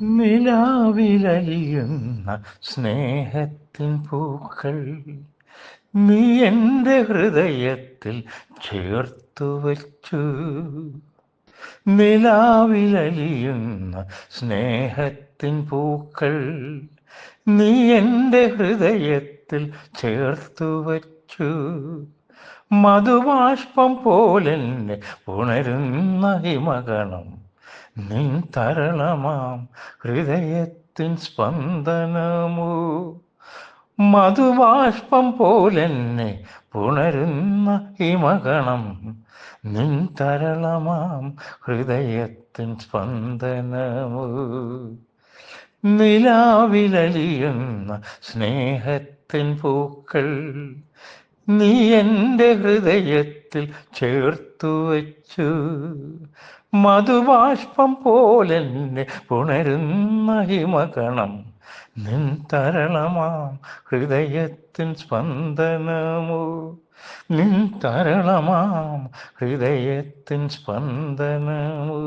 നിലാവിലലിയുന്ന സ്നേഹത്തിൻ പൂക്കൾ നീ എൻ്റെ ഹൃദയത്തിൽ ചേർത്തു വച്ചു. നിലാവിലലിയുന്ന സ്നേഹത്തിൻ പൂക്കൾ നീ എൻ്റെ ഹൃദയത്തിൽ ചേർത്തു വച്ചു. മധുബാഷ്പം പോലെന്നെ ഉണരുന്ന ഹിമഗണം നിൻ തരളമാം ഹൃദയത്തിൻ സ്പന്ദനമോ. മധുബാഷ്പം പോലെന്നെ പുണരുന്ന ഹിമഗണം നിൻ തരളമാം ഹൃദയത്തിൻ സ്പന്ദനമോ. നിലാവിലലിയുന്ന സ്നേഹത്തിൻ പൂക്കൾ നീ എൻ്റെ ഹൃദയത്തിൽ ചേർത്തു വച്ചു. മധുബാഷ്പം പോലെന്നെ പുണരുന്ന ഹിമഗണം നിൻ തരളമാം ഹൃദയത്തിൻ സ്പന്ദനമോ. നിൻ തരളമാം ഹൃദയത്തിൻ സ്പന്ദനമോ.